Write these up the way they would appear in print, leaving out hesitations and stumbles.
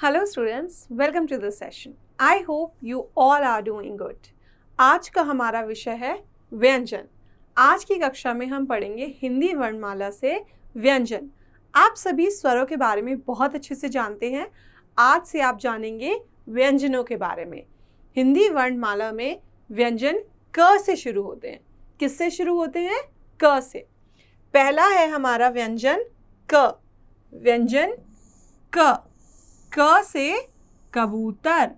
Hello students, welcome to this session. I hope you all are doing good. आज का हमारा विषय है व्यंजन. आज की कक्षा में हम पढ़ेंगे हिंदी वर्णमाला से व्यंजन. आप सभी स्वरों के बारे में बहुत अच्छे से जानते हैं. आज से आप जानेंगे व्यंजनों के बारे में. हिंदी वर्णमाला में व्यंजन क से शुरू होते हैं. किससे शुरू होते हैं? क से. पहला है हमारा व्यंजन क. व्यंजन क. क से कबूतर.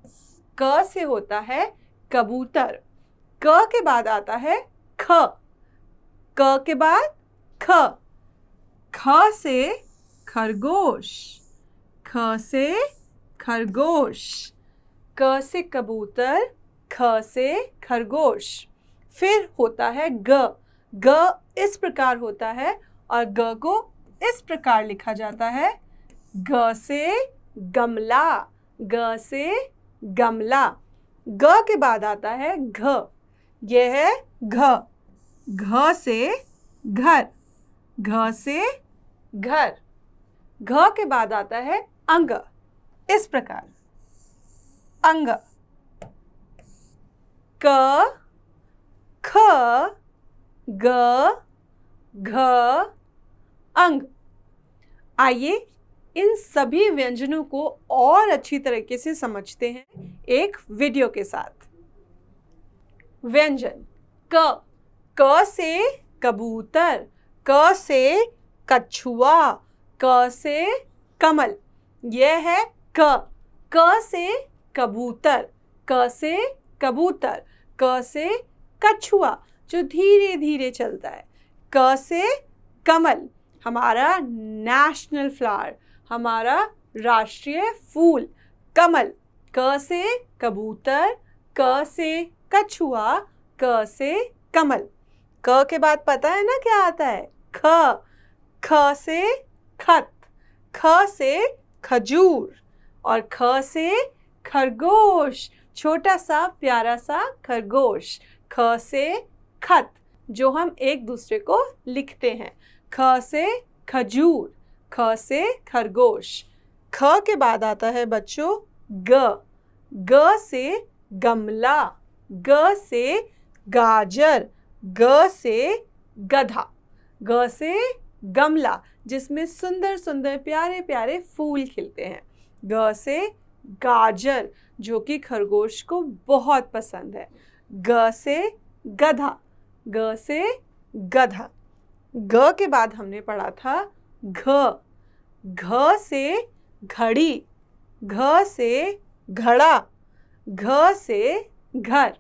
क से होता है कबूतर. क के बाद आता है ख. क के बाद ख. ख से खरगोश. ख से खरगोश. क से कबूतर. ख से खरगोश. फिर होता है ग. ग इस प्रकार होता है और ग को इस प्रकार लिखा जाता है. ग से गमला. ग से गमला. ग के बाद आता है घ. यह है घ. घ से घर. घ से घर. घ के बाद आता है अंग. इस प्रकार अंग. क ख ग घ अंग. आइए इन सभी व्यंजनों को और अच्छी तरीके से समझते हैं एक वीडियो के साथ. व्यंजन क. क से कबूतर. क से कछुआ. क से कमल. यह है क. क से कबूतर. क से कबूतर. क से कछुआ जो धीरे धीरे चलता है. क से कमल हमारा नेशनल फ्लावर, हमारा राष्ट्रीय फूल कमल. क से कबूतर. क से कछुआ. क से कमल. क के बाद पता है ना क्या आता है? ख. ख से खत. ख से खजूर. और ख से खरगोश. छोटा सा प्यारा सा खरगोश. ख से खत जो हम एक दूसरे को लिखते हैं. ख से खजूर. ख से खरगोश. ख के बाद आता है बच्चों ग. ग से गमला. ग से गाजर. ग से गधा. ग से गमला जिसमें सुंदर सुंदर प्यारे प्यारे फूल खिलते हैं. ग से गाजर जो कि खरगोश को बहुत पसंद है. ग से गधा. ग से गधा. ग के बाद हमने पढ़ा था घ. घ से घड़ी. घ से घड़ा. घ से घर.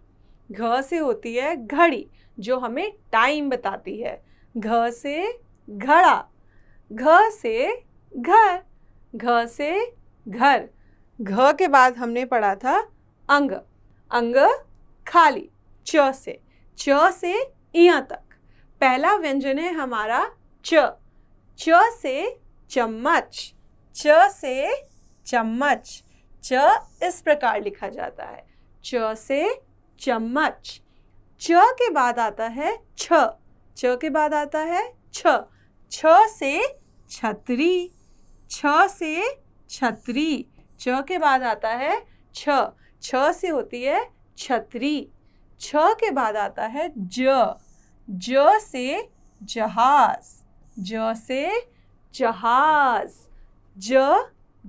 घ से होती है घड़ी जो हमें टाइम बताती है. घ से घड़ा. घ से घर. घ से घर. घ के बाद हमने पढ़ा था अंग. अंग खाली. च से. च से इया तक. पहला व्यंजन है हमारा च. च से चम्मच. च से चम्मच. च इस प्रकार लिखा जाता है. च से चम्मच. च के बाद आता है छ. च के बाद आता है छ. छ से छतरी. छ से छतरी. च के बाद आता है छ. छ से होती है छतरी. छ के बाद आता है ज. ज से जहाज. ज से जहाज. ज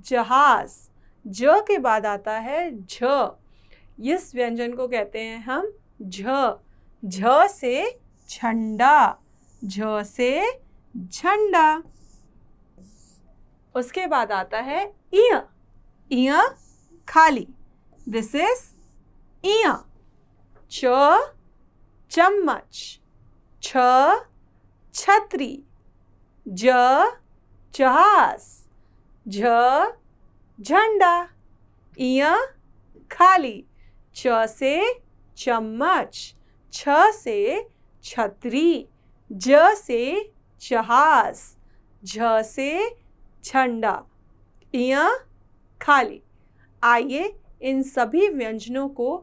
जहाज. ज के बाद आता है झ. इस व्यंजन को कहते हैं हम झ. झ से झंडा. झ से झंडा. उसके बाद आता है इया. इया खाली. दिस इज इया. च चम्मच. छ छतरी. ज जहाज. झ झंडा. इया खाली. च से चम्मच. छ से छतरी. ज से जहाज. झ से झंडा. इया खाली. आइए इन सभी व्यंजनों को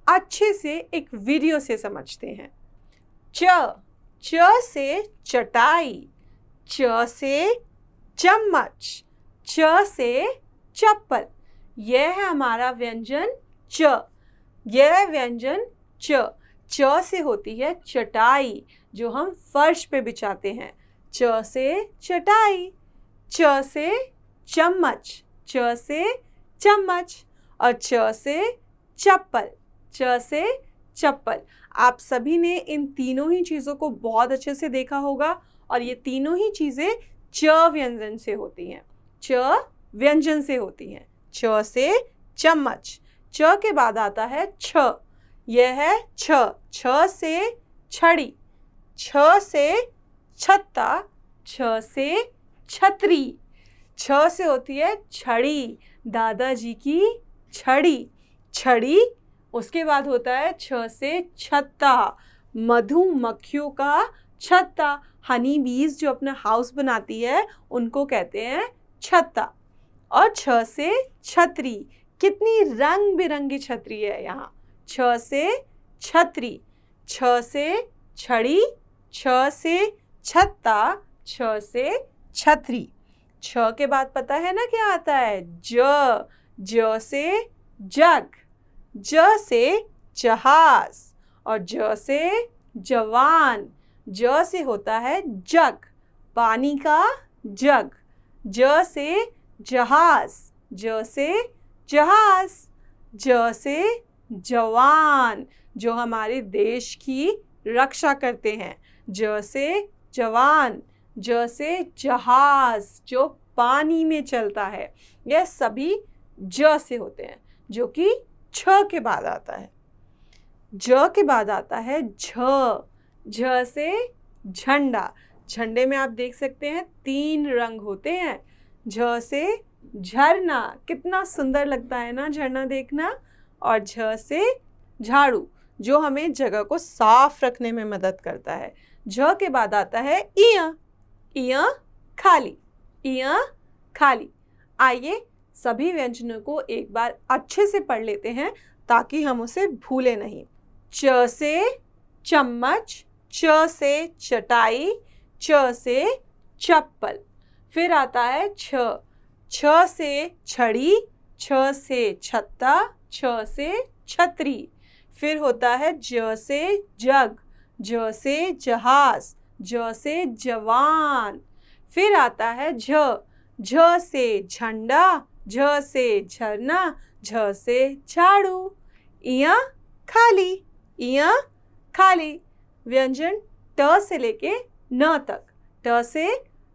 अच्छे से एक वीडियो से समझते हैं. च. च से चटाई. च से चम्मच. च से चप्पल. यह है हमारा व्यंजन च। यह व्यंजन च। च से होती है चटाई, जो हम फर्श पे बिछाते हैं। च से चटाई। च से चम्मच। च से चम्मच। और च से चप्पल। च से चप्पल। आप सभी ने इन तीनों ही चीज़ों को बहुत अच्छे से देखा होगा, और ये तीनों ही चीज़ें च व्यंजन से होती हैं। च व्यंजन से होती हैं। च से चम्मच। च के बाद आता है छ। यह है छ। छ से छड़ी। छ से छत्ता। छ से छतरी। छ से होती है छड़ी, दादाजी की छड़ी। छड़ी। उसके बाद होता है छ से छत्ता, मधुमक्खियों का छत्ता। हनी बीज जो अपना हाउस बनाती है उनको कहते हैं छत्ता। और छ से छतरी। कितनी रंग बिरंगी छतरी है यहाँ। छ से छतरी। छ से छड़ी। छ से छत्ता। छ से छतरी। छ के बाद पता है ना क्या आता है? ज। ज से जग। ज से जहाज। और ज से जवान। ज से होता है जग, पानी का जग। ज से जहाज। ज से जहाज। ज से जवान, जो हमारे देश की रक्षा करते हैं। ज से जवान। ज से जहाज, जो पानी में चलता है। यह सभी ज से होते हैं, जो कि छ के बाद आता है। ज के बाद आता है झ। झ से झंडा। झंडे में आप देख सकते हैं 3 रंग होते हैं। झ से झरना। कितना सुंदर लगता है ना झरना देखना। और झ से झाड़ू, जो हमें जगह को साफ रखने में मदद करता है। झ के बाद आता है इया। इया खाली। इया खाली। आइए सभी व्यंजनों को एक बार अच्छे से पढ़ लेते हैं ताकि हम उसे भूलें नहीं। च से चम्मच। च से चटाई। च से चप्पल। फिर आता है छ। छ से छड़ी। छ से छत्ता। छ से छतरी। फिर होता है ज से जग। ज से जहाज। ज से जवान। फिर आता है झ। झ से झंडा। झ से झरना। झ से झाड़ू। इया खाली। इया खाली। व्यंजन ट से लेके न तक। ट से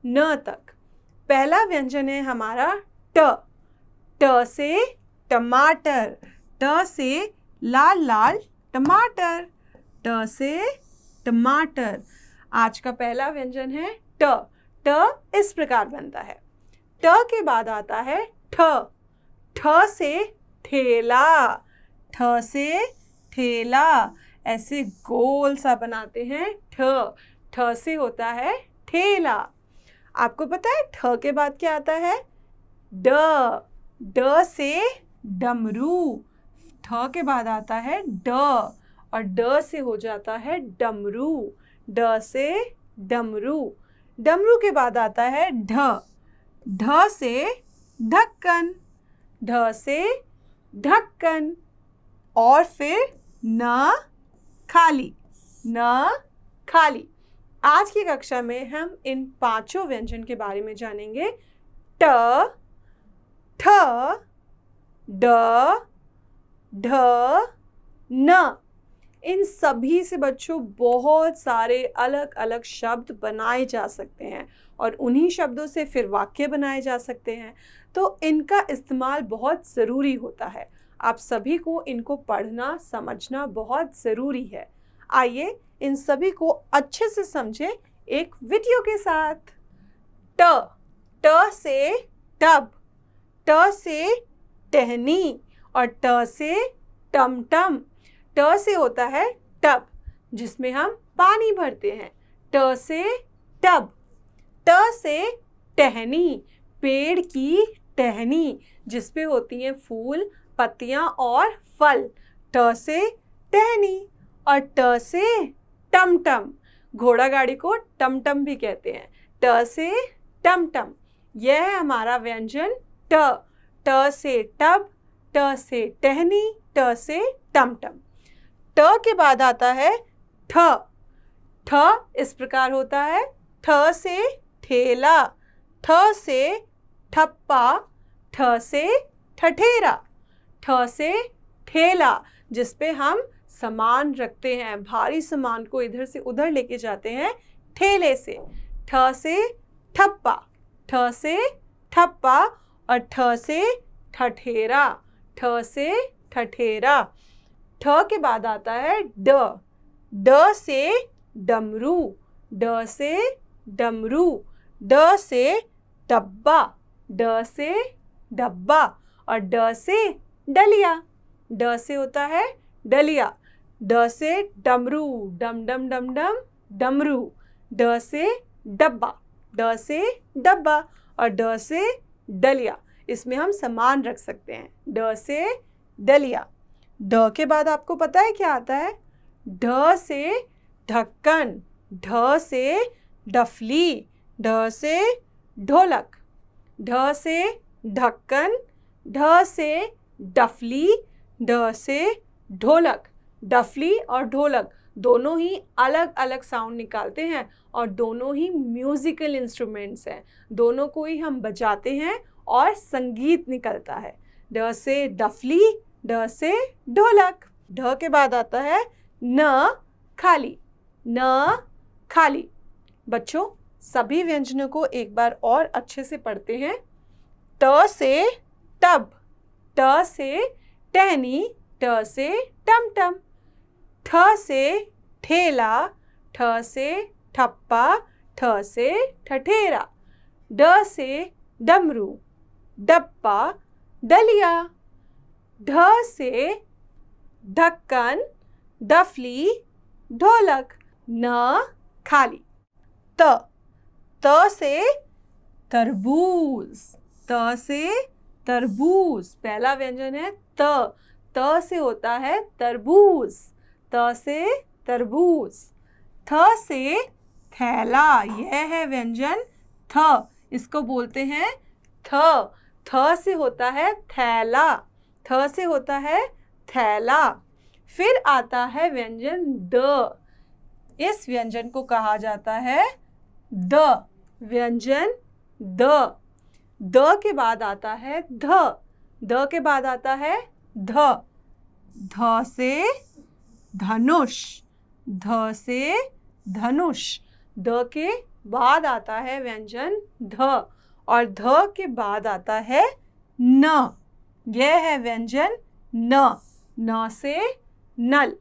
न तक। पहला व्यंजन है हमारा ट। ट से टमाटर। ट से लाल लाल टमाटर। ट से टमाटर। आज का पहला व्यंजन है ट। ट इस प्रकार बनता है। ट के बाद आता है ठ। ठ से ठेला। ठ से ठेला। ऐसे गोल सा बनाते हैं ठ। ठ से होता है ठेला। आपको पता है ठ के बाद क्या आता है? ड। ड से डमरू। ठ के बाद आता है ड, और ड से हो जाता है डमरू। ड से डमरू। डमरू के बाद आता है ढ। ढ से ढक्कन। ढ से ढक्कन। और फिर न खाली। न खाली। आज की कक्षा में हम इन 5 व्यंजन के बारे में जानेंगे। ट, ठ, ड, ढ, न। इन सभी से बच्चों बहुत सारे अलग अलग शब्द बनाए जा सकते हैं, और उन्हीं शब्दों से फिर वाक्य बनाए जा सकते हैं। तो इनका इस्तेमाल बहुत ज़रूरी होता है। आप सभी को इनको पढ़ना समझना बहुत ज़रूरी है। आइए इन सभी को अच्छे से समझें एक वीडियो के साथ। ट। ट से टब। ट से टहनी। और ट से टमटम। ट से होता है टब, जिसमें हम पानी भरते हैं। ट से टब। ट से टहनी, पेड़ की टहनी, जिसपे होती हैं फूल, पत्तियां और फल। ट से टहनी। और ट से टमटम, घोड़ा गाड़ी को टमटम भी कहते हैं। ट से टमटम। यह है हमारा व्यंजन ट। ट से टब, ट से टहनी, ट से टमटम। ट के बाद आता है ठ। ठ इस प्रकार होता है, ठ से ठेला, ठ से ठप्पा, ठ से ठठेरा। ठ से ठेला, जिस पे हम सामान रखते हैं, भारी सामान को इधर से उधर लेके जाते हैं ठेले से। ठ से ठप्पा, ठ से ठप्पा और ठ से ठठेरा, ठ से ठठेरा। ठ के बाद आता है ड। ड से डमरू, ड से डमरू, ड से डब्बा, ड से डब्बा और ड से डलिया। ड से होता है डलिया। ड से डमरू, डम डम डम डम डमरू, ड से डब्बा, ड से डब्बा और ड से डलिया। इसमें हम सामान रख सकते हैं। ड से डलिया। ड के बाद आपको पता है क्या आता है? ढ से ढक्कन, ढ से डफली, ढ से ढोलक, ढ से ढक्कन, ढ से डफली, ढ से ढोलक। डफली और ढोलक दोनों ही अलग अलग साउंड निकालते हैं और दोनों ही म्यूजिकल इंस्ट्रूमेंट्स हैं। दोनों को ही हम बजाते हैं और संगीत निकलता है। ढ से डफली, ढ से ढोलक। ढ के बाद आता है न खाली, न खाली। बच्चों, सभी व्यंजनों को एक बार और अच्छे से पढ़ते हैं। ट से टब, ट से टहनी, ट से टमटम, ठ से ठेला, ठ से ठप्पा, ठ से ठठेरा, ड से डमरू, डब्बा, डलिया, ढ से ढक्कन, डफली, ढोलक। न खाली। त से तरबूज, त से तरबूज। पहला व्यंजन है त से होता है तरबूज, त से तरबूज। थ से थैला, यह है व्यंजन थ, इसको बोलते हैं थ। थ से होता है थैला, थ से होता है थैला। फिर आता है व्यंजन द। इस व्यंजन को कहा जाता है द, व्यंजन द। द के बाद आता है ध, द के बाद आता है ध। ध से धनुष, ध से धनुष। द के बाद आता है व्यंजन ध और ध के बाद आता है न। यह है व्यंजन न। न से नल।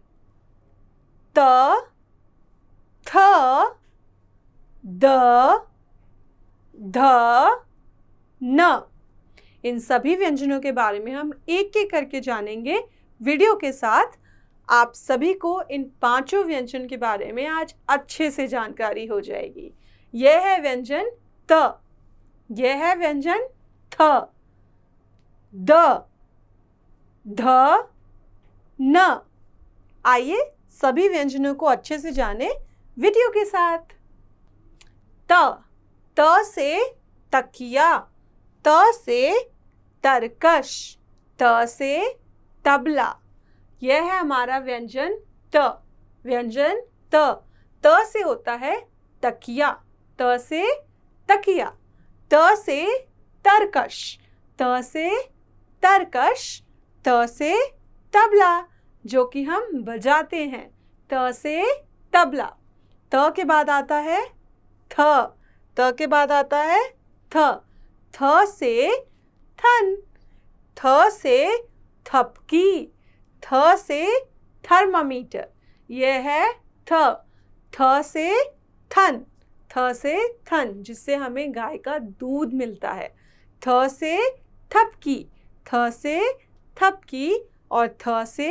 त, थ, द, ध, न। इन सभी व्यंजनों के बारे में हम एक एक करके जानेंगे वीडियो के साथ। आप सभी को इन पांचों व्यंजन के बारे में आज अच्छे से जानकारी हो जाएगी। यह है व्यंजन त, यह है व्यंजन थ, द, ध, न। आइए सभी व्यंजनों को अच्छे से जाने वीडियो के साथ। त से तकिया, त से तरकश, त से तबला। यह है हमारा व्यंजन त। व्यंजन त से होता है तकिया, त से तकिया। त से तरकश, त से तरकश, त से तबला, जो कि हम बजाते हैं। त से तबला। त के बाद आता है थ, त के बाद आता है थ। थ से थन, थ से थपकी, थ से थर्मामीटर। यह है थ। थ से थन, थ से थन, जिससे हमें गाय का दूध मिलता है। थ से थपकी, थ से थपकी और थ से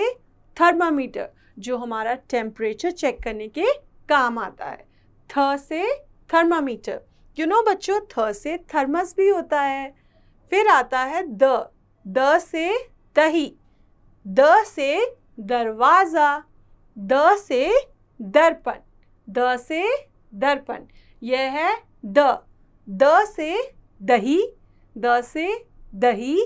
थर्मामीटर, जो हमारा टेम्परेचर चेक करने के काम आता है। थ से थर्मामीटर। बच्चों, थ से थर्मस भी होता है। फिर आता है द। द से दही, द से दरवाज़ा, द से दर्पण, द से दर्पण। यह है द। द से दही, द से दही,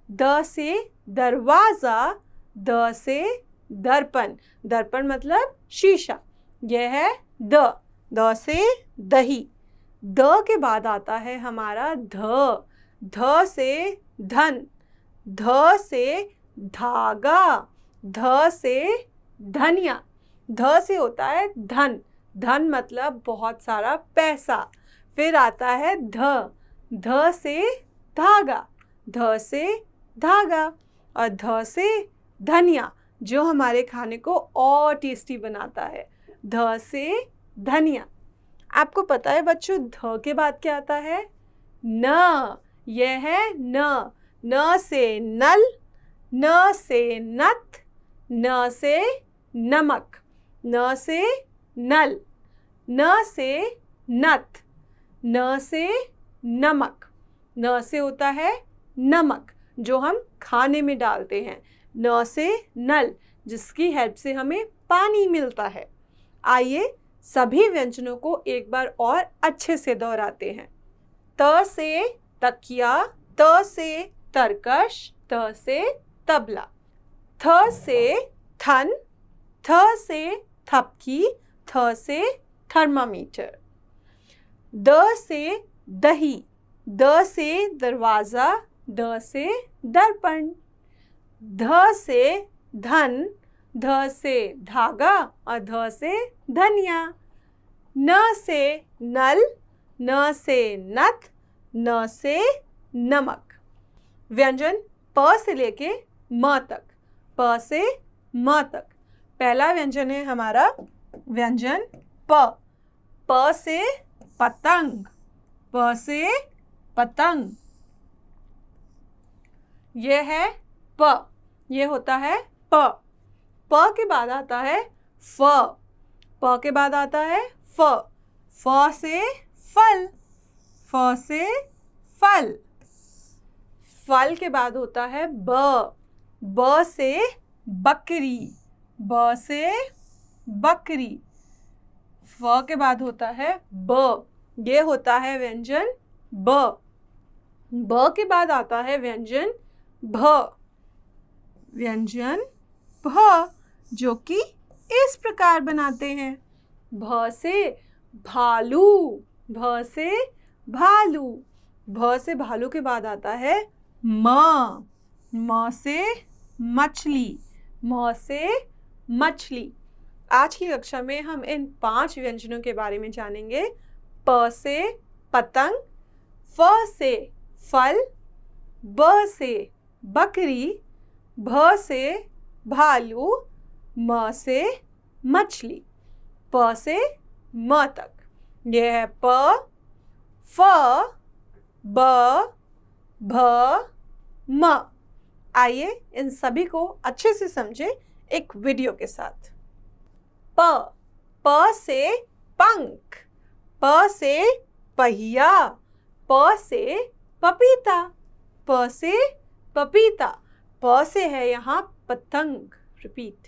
द से दरवाज़ा, द से दर्पण, दर्पण मतलब शीशा, यह है द से दही। द के बाद आता है हमारा ध से धन, ध से धागा, ध से धनिया, ध से होता है धन, धन मतलब बहुत सारा पैसा। फिर आता है ध से धागा, ध से धागा, और ध से धनिया जो हमारे खाने को और टेस्टी बनाता है, ध से धनिया। आपको पता है बच्चों ध के बाद क्या आता है? न, यह है न से नल, न से नथ, न से नमक, न से नल, न से नथ, न से नमक, न से होता है नमक जो हम खाने में डालते हैं, न से नल जिसकी हेल्प से हमें पानी मिलता है। आइए सभी व्यंजनों को एक बार और अच्छे से दोहराते हैं। त से तकिया, त से तरकश, त से तबला, थ से थन, थ से थपकी, थ से थर्मामीटर, द से दही, द से दरवाज़ा, द से दर्पण, ध से धन, ध से धागा, और ध से धनिया, न से नल, न से नथ, न से नमक। व्यंजन प से लेके म तक, प से म तक। पहला व्यंजन है हमारा व्यंजन प से पतंग, प से पतंग, यह है प, ये होता है प के बाद आता है फ, प के बाद आता है फ, फ से फल, फ से फल, फल के बाद होता है ब से बकरी, ब से बकरी, फ के बाद होता है ब, ये होता है व्यंजन ब के बाद आता है व्यंजन भ, व्यंजन भ जो कि इस प्रकार बनाते हैं। भ से भालू, भ से भालू, भ से भालू के बाद आता है म से मछली, म से मछली। आज की कक्षा में हम इन 5 व्यंजनों के बारे में जानेंगे। प से पतंग, फ से फल, ब से बकरी, भ से भालू, म से मछली, प से म तक। यह है प, फ, ब, भ, म। आइए इन सभी को अच्छे से समझें एक वीडियो के साथ। प से पंख, प से पहिया, प से पपीता, प से पपीता, प से है यहाँ पतंग, रिपीट,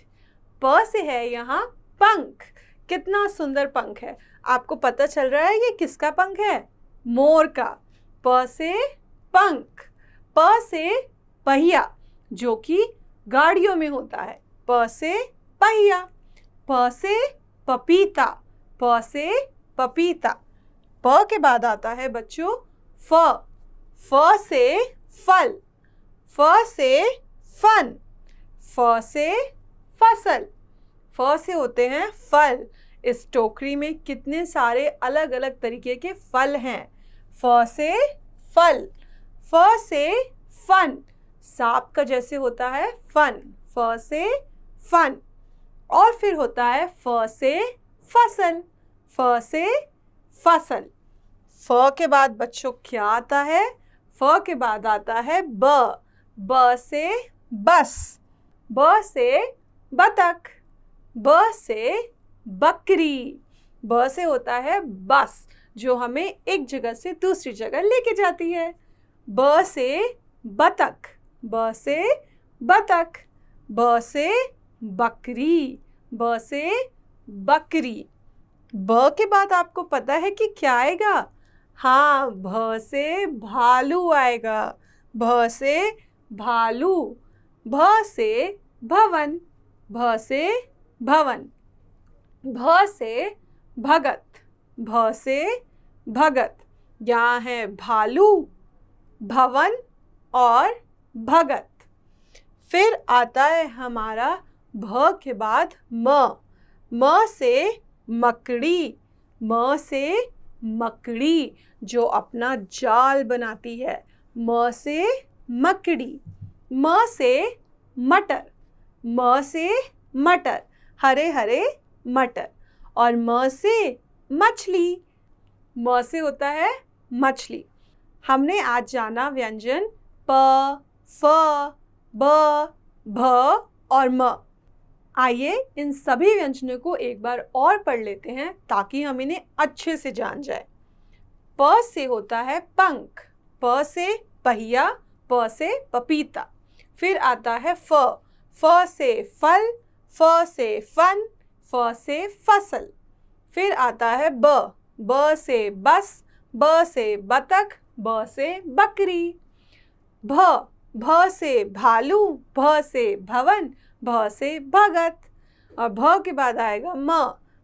प से है यहाँ पंख। कितना सुंदर पंख है, आपको पता चल रहा है ये किसका पंख है? मोर का। प से पंख, प से पहिया जो कि गाड़ियों में होता है, प से पहिया, प से पपीता, प से पपीता। प के बाद आता है बच्चों फ से फल, फ से फन, फ से फसल, फ से होते हैं फल। इस टोकरी में कितने सारे अलग अलग तरीके के फल हैं। फ से फल, फ से फन, सांप का जैसे होता है फन, फ से फन। और फिर होता है फ से फसल, फ से फसल। फ के बाद बच्चों क्या आता है? फ के बाद आता है ब से बस, ब से बतख, ब से बकरी, ब से होता है बस जो हमें एक जगह से दूसरी जगह लेके जाती है। ब से बतख, ब से बतख, ब से बकरी, ब से बकरी। ब के बाद आपको पता है कि क्या आएगा? हाँ, भ से भालू आएगा, भ से भालू, भ से भवन, भ से भवन, भ से भगत, भ से भगत। यहाँ है भालू, भवन और भगत। फिर आता है हमारा भ के बाद म से मकड़ी, म से मकड़ी जो अपना जाल बनाती है, म से मकड़ी। म से मटर, म से मटर, हरे हरे मटर। और म से मछली, म से होता है मछली। हमने आज जाना व्यंजन प, फ, ब, भ और म। आइए इन सभी व्यंजनों को एक बार और पढ़ लेते हैं ताकि हम इन्हें अच्छे से जान जाए। प से होता है पंख, प से पहिया, प से पपीता। फिर आता है फ से फल, फ से फन, फ से फसल। फिर आता है ब से बस, ब से बतख, ब से बकरी। भ से भालू, भ से भवन, भ से भगत। और भ के बाद आएगा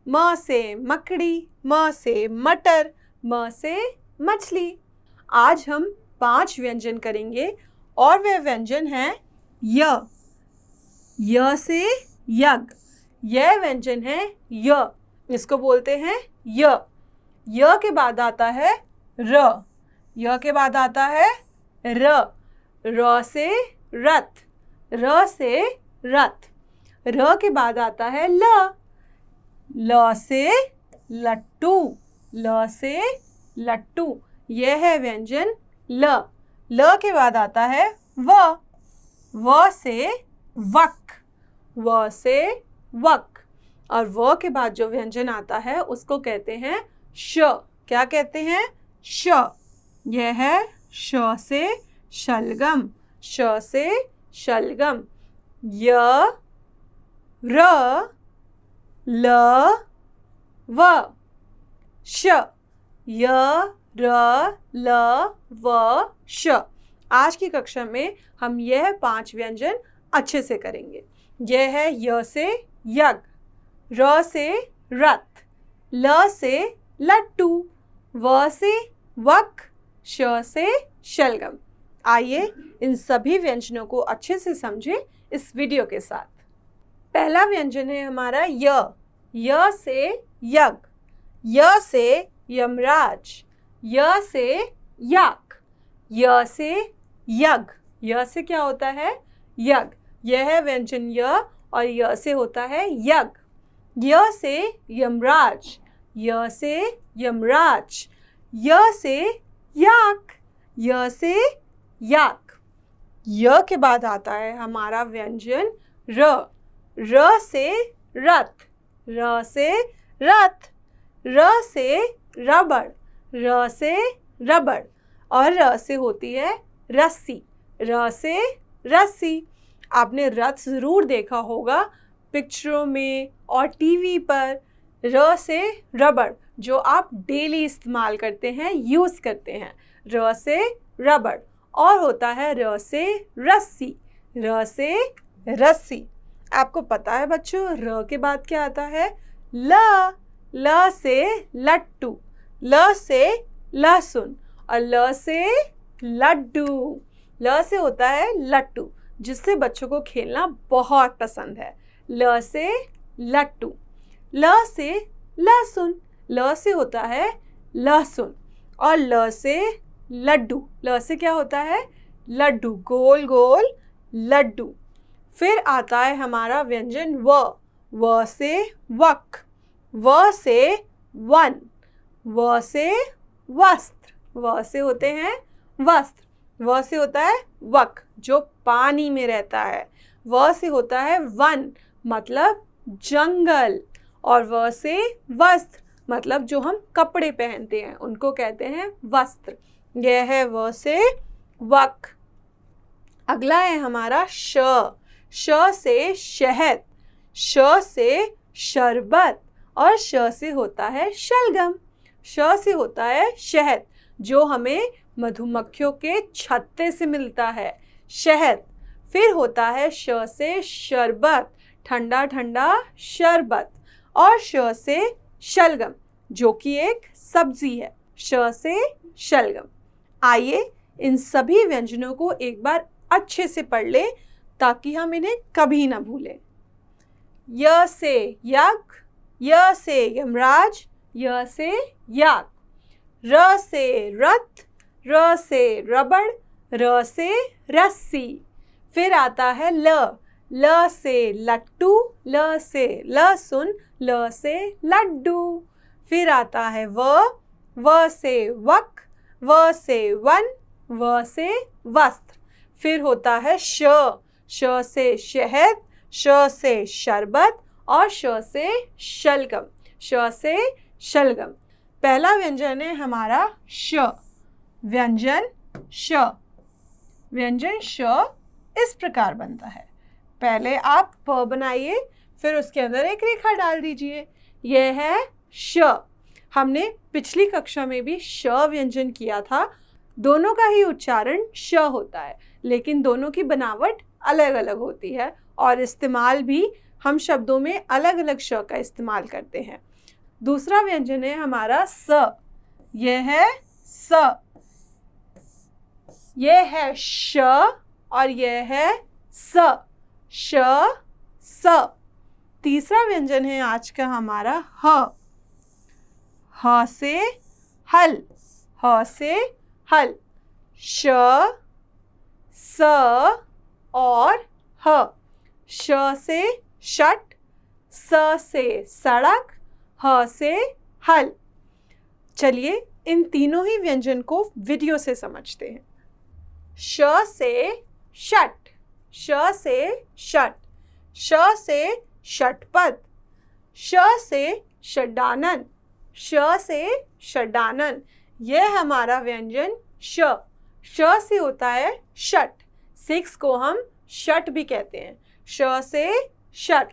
म से मकड़ी, म से मटर, म से मछली। आज हम 5 व्यंजन करेंगे और वे व्यंजन हैं य से यज्ञ। यह व्यंजन है य, इसको बोलते हैं य। य के बाद आता है र, य के बाद आता है र से रथ, र से रथ। र के बाद आता है ल से लट्टू, ल से लट्टू। यह है व्यंजन ल के बाद आता है व से वक, व से वक। और व के बाद जो व्यंजन आता है उसको कहते हैं श। क्या कहते हैं? श। यह है श से शलगम, श से शलगम। य, र, ल, व, श। य, र, ल, व, श। आज की कक्षा में हम यह 5 व्यंजन अच्छे से करेंगे। यह है य से यज्ञ, र से रथ, ल से लट्टू, व से वक, श से शलगम। आइए इन सभी व्यंजनों को अच्छे से समझें इस वीडियो के साथ। पहला व्यंजन है हमारा य से यज्ञ, य से यमराज, य से याक, य से यज्ञ। य से क्या होता है? यज्ञ। यह है व्यंजन य और य से होता है यज्ञ। य से यमराज, य से यमराज, य से याक, य से याक। य के बाद आता है हमारा व्यंजन र से रथ, र से रथ, र से रबड़, र से रबड़। और र से होती है रस्सी, र से रस्सी। आपने रथ ज़रूर देखा होगा पिक्चरों में और टीवी पर। र से रबड़ जो आप डेली इस्तेमाल करते हैं, यूज़ करते हैं, र से रबड़। और होता है र से रस्सी, र से रस्सी। आपको पता है बच्चों र के बाद क्या आता है? ल से लट्टू, ल से लहसुन और ल से लड्डू। ल से होता है लट्टू जिससे बच्चों को खेलना बहुत पसंद है। ल से लट्टू। ल से लहसुन, ल से होता है लहसुन। और ल से लड्डू, ल से क्या होता है? लड्डू, गोल गोल लड्डू। फिर आता है हमारा व्यंजन व से वक, व से वन, व से वस्त्र, व से होते हैं वस्त्र, व से होता है वक जो पानी में रहता है, व से होता है वन मतलब जंगल, और व से वस्त्र मतलब जो हम कपड़े पहनते हैं उनको कहते हैं वस्त्र। यह है व से वक। अगला है हमारा श से शहद, श से शरबत और श से होता है शलगम। श से होता है शहद जो हमें मधुमक्खियों के छत्ते से मिलता है। शहद। फिर होता है श से शरबत, ठंडा ठंडा शरबत। और श से शलगम, जो कि एक सब्जी है। श से शलगम। आइए इन सभी व्यंजनों को एक बार अच्छे से पढ़ लें ताकि हम इन्हें कभी ना भूलें। य से यज्ञ, य से यमराज, य से याक। र से रथ, र से रबड़, र से रस्सी। फिर आता है ल, ल से लट्टू, ल से लहसुन, ल से लड्डू। फिर आता है व से वक, व से वन, व से वस्त्र। फिर होता है श से शहद, श से शरबत और श से शलगम, श से शलगम। पहला व्यंजन है हमारा श। व्यंजन श। व्यंजन श इस प्रकार बनता है। पहले आप प बनाइए, फिर उसके अंदर एक रेखा डाल दीजिए। यह है श। हमने पिछली कक्षा में भी श व्यंजन किया था। दोनों का ही उच्चारण श होता है, लेकिन दोनों की बनावट अलग अलग होती है और इस्तेमाल भी हम शब्दों में अलग अलग श का इस्तेमाल करते हैं। दूसरा व्यंजन है हमारा स। यह है स। यह है श और यह है स, श स। तीसरा व्यंजन है आज का हमारा ह। ह से हल, ह से हल। श, स और ह। श से शट, स से सड़क, ह से हल। चलिए इन तीनों ही व्यंजन को वीडियो से समझते हैं। श से शट, श से शट। श से षटपद, श से षडानन, श से षडानन। यह हमारा व्यंजन श। श से होता है षट। 6 को हम षट भी कहते हैं। श से षट।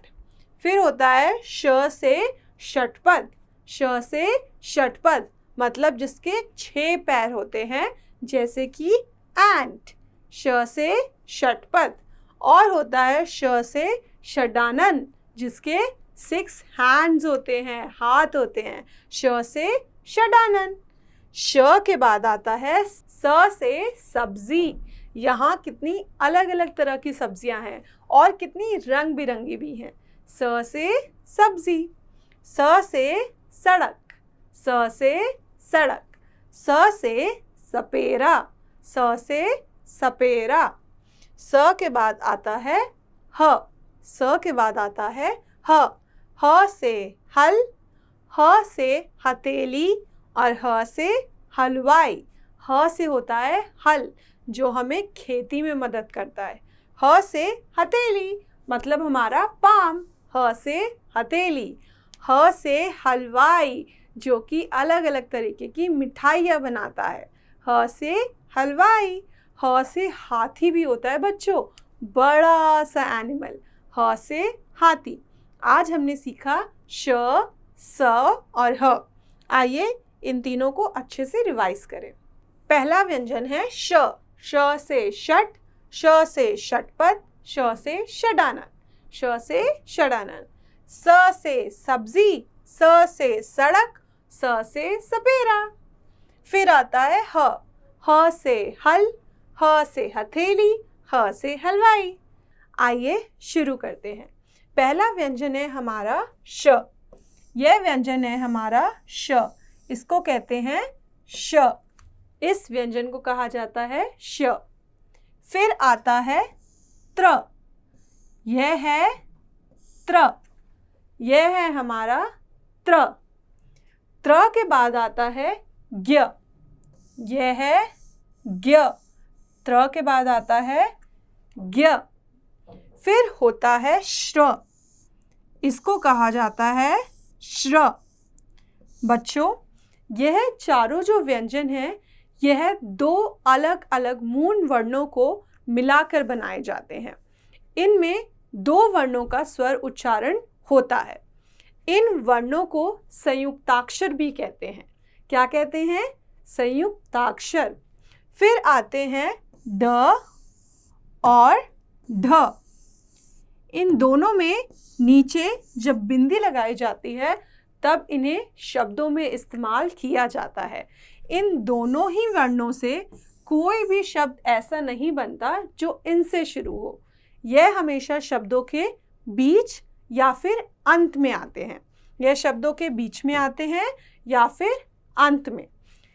फिर होता है श से षटपद, श से षटपद मतलब जिसके 6 पैर होते हैं, जैसे कि एंट, श से षटपद। और होता है श से षडानन जिसके 6 हैंड्स होते हैं, हाथ होते हैं, श से षडानन। श के बाद आता है स से सब्जी। यहाँ कितनी अलग अलग तरह की सब्जियां हैं और कितनी रंग बिरंगी भी हैं। स से सब्जी। स से सड़क, स से सड़क। स से सपेरा, स से सपेरा। स के बाद आता है ह। स के बाद आता है ह। ह से हल, ह से हथेली और ह से हलवाई। ह से होता है हल जो हमें खेती में मदद करता है। ह से हथेली मतलब हमारा पाम, ह से हथेली। ह से हलवाई जो कि अलग अलग तरीके की मिठाइयाँ बनाता है, ह से हलवाई। ह से हाथी भी होता है बच्चों, बड़ा सा एनिमल, ह से हाथी। आज हमने सीखा श, स और ह। आइए इन तीनों को अच्छे से रिवाइज करें। पहला व्यंजन है श। श से षट, श से षटपद, श से षडानन, श से षडानन। स से सब्जी, स से सड़क, स से सपेरा। फिर आता है ह। ह से हल, ह से हथेली, ह से हलवाई। आइए शुरू करते हैं। पहला व्यंजन है हमारा श। यह व्यंजन है हमारा श। इसको कहते हैं श। इस व्यंजन को कहा जाता है श। फिर आता है त्र। यह है त्र। यह है हमारा त्र। त्र के बाद आता है ज्ञ। यह है ज्ञ। त्र के बाद आता है ज्ञ। फिर होता है श्र। इसको कहा जाता है श्र। बच्चों यह चारों जो व्यंजन हैं, यह 2 अलग अलग मूल वर्णों को मिलाकर बनाए जाते हैं। इनमें 2 वर्णों का स्वर उच्चारण होता है। इन वर्णों को संयुक्ताक्षर भी कहते हैं। क्या कहते हैं? संयुक्ताक्षर। फिर आते हैं ड और ढ। इन दोनों में नीचे जब बिंदी लगाई जाती है तब इन्हें शब्दों में इस्तेमाल किया जाता है। इन दोनों ही वर्णों से कोई भी शब्द ऐसा नहीं बनता जो इनसे शुरू हो। यह हमेशा शब्दों के बीच या फिर अंत में आते हैं। यह शब्दों के बीच में आते हैं या फिर अंत में।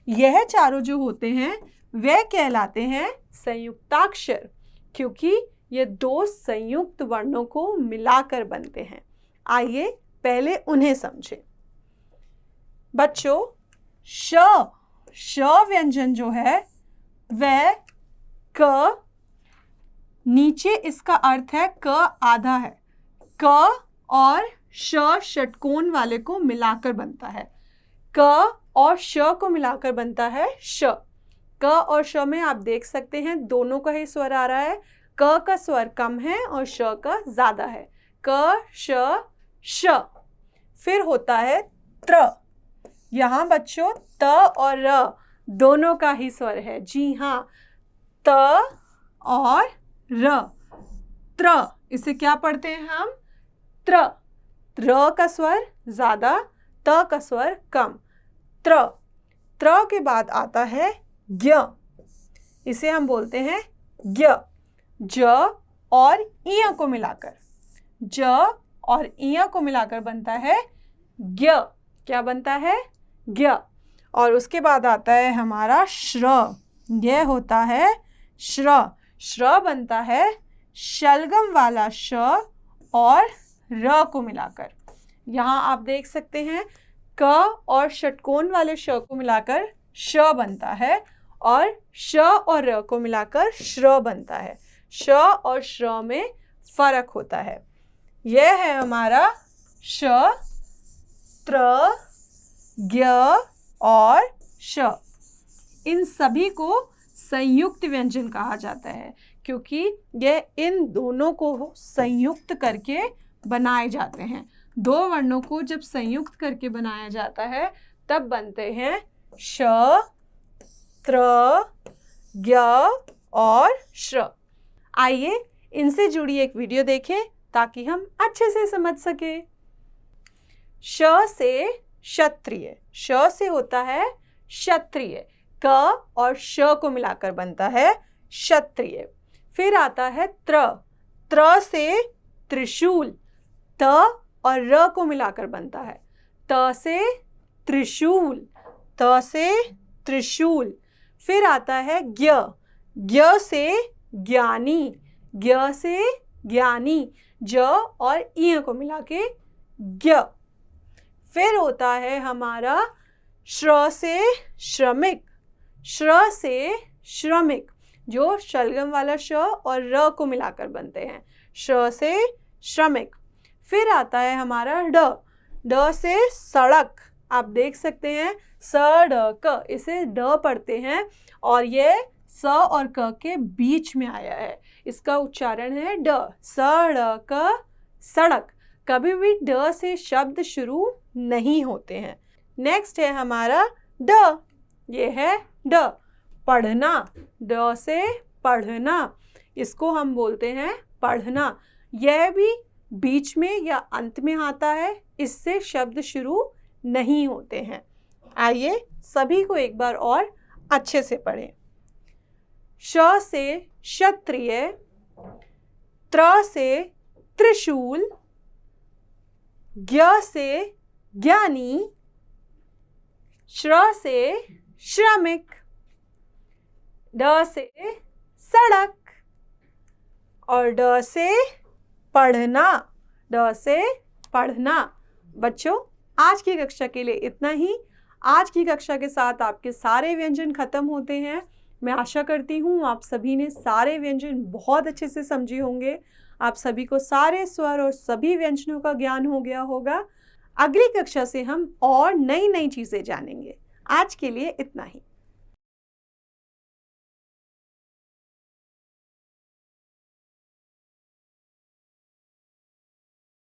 यह चारों जो होते हैं वह कहलाते हैं संयुक्ताक्षर, क्योंकि ये दो संयुक्त वर्णों को मिलाकर बनते हैं। आइए पहले उन्हें समझें। बच्चों, श व्यंजन जो है वह क, नीचे इसका अर्थ है क आधा है। क और श षटकोण वाले को मिलाकर बनता है। क और श को मिलाकर बनता है श। क और श में आप देख सकते हैं दोनों का ही स्वर आ रहा है। क का स्वर कम है और श का ज़्यादा है। क श श। फिर होता है त्र। यहाँ बच्चों त और र दोनों का ही स्वर है। जी हाँ, त और र। त्र, इसे क्या पढ़ते हैं हम? त्र। र का स्वर ज़्यादा, त का स्वर कम। त्र। त्र के बाद आता है ज्ञ। इसे हम बोलते हैं ज्ञ। ज और इय को मिलाकर, ज और इय को मिलाकर बनता है ज्ञ। क्या बनता है? ज्ञ। और उसके बाद आता है हमारा श्र। यह होता है श्र। श्र बनता है शलगम वाला श और र को मिलाकर। यहाँ आप देख सकते हैं क और षटकोण वाले श को मिलाकर श बनता है और श और र को मिलाकर श्र बनता है। श और श्र में फर्क होता है। यह है हमारा श, त्र, ज्ञ और श। इन सभी को संयुक्त व्यंजन कहा जाता है क्योंकि यह इन दोनों को संयुक्त करके बनाए जाते हैं। दो वर्णों को जब संयुक्त करके बनाया जाता है तब बनते हैं श, त्र, ज्ञ और श्र। आइए इनसे जुड़ी एक वीडियो देखें ताकि हम अच्छे से समझ सकें। श से क्षत्रिय। श से होता है क्षत्रिय। क और श को मिलाकर बनता है क्षत्रिय। फिर आता है त्र। त्र से त्रिशूल। त और र को मिलाकर बनता है त से त्रिशूल। त से त्रिशूल। फिर आता है ज्ञ। ज्ञ से ज्ञानी। ज्ञ से ज्ञानी। ज और इय को मिला के ज्ञ। फिर होता है हमारा श्र से श्रमिक। श्र से श्रमिक, जो शलगम वाला श और र को मिलाकर बनते हैं। श्र से श्रमिक। फिर आता है हमारा ड। ड से सड़क। आप देख सकते हैं स ड क, इसे ड पढ़ते हैं और ये स और क के बीच में आया है। इसका उच्चारण है ड। स ड क सड़क। कभी भी ड से शब्द शुरू नहीं होते हैं। नेक्स्ट है हमारा ड। ये है ड, पढ़ना। ड से पढ़ना, इसको हम बोलते हैं पढ़ना। यह भी बीच में या अंत में आता है, इससे शब्द शुरू नहीं होते हैं। आइए सभी को एक बार और अच्छे से पढ़ें। श से क्षत्रिय। त्र से त्रिशूल। ज्ञ से ज्ञानी। श्र से श्रमिक। ड से सड़क और ड से पढ़ना। ड से पढ़ना। बच्चों, आज की कक्षा के लिए इतना ही। आज की कक्षा के साथ आपके सारे व्यंजन खत्म होते हैं। मैं आशा करती हूँ आप सभी ने सारे व्यंजन बहुत अच्छे से समझे होंगे। आप सभी को सारे स्वर और सभी व्यंजनों का ज्ञान हो गया होगा। अगली कक्षा से हम और नई नई चीज़ें जानेंगे। आज के लिए इतना ही।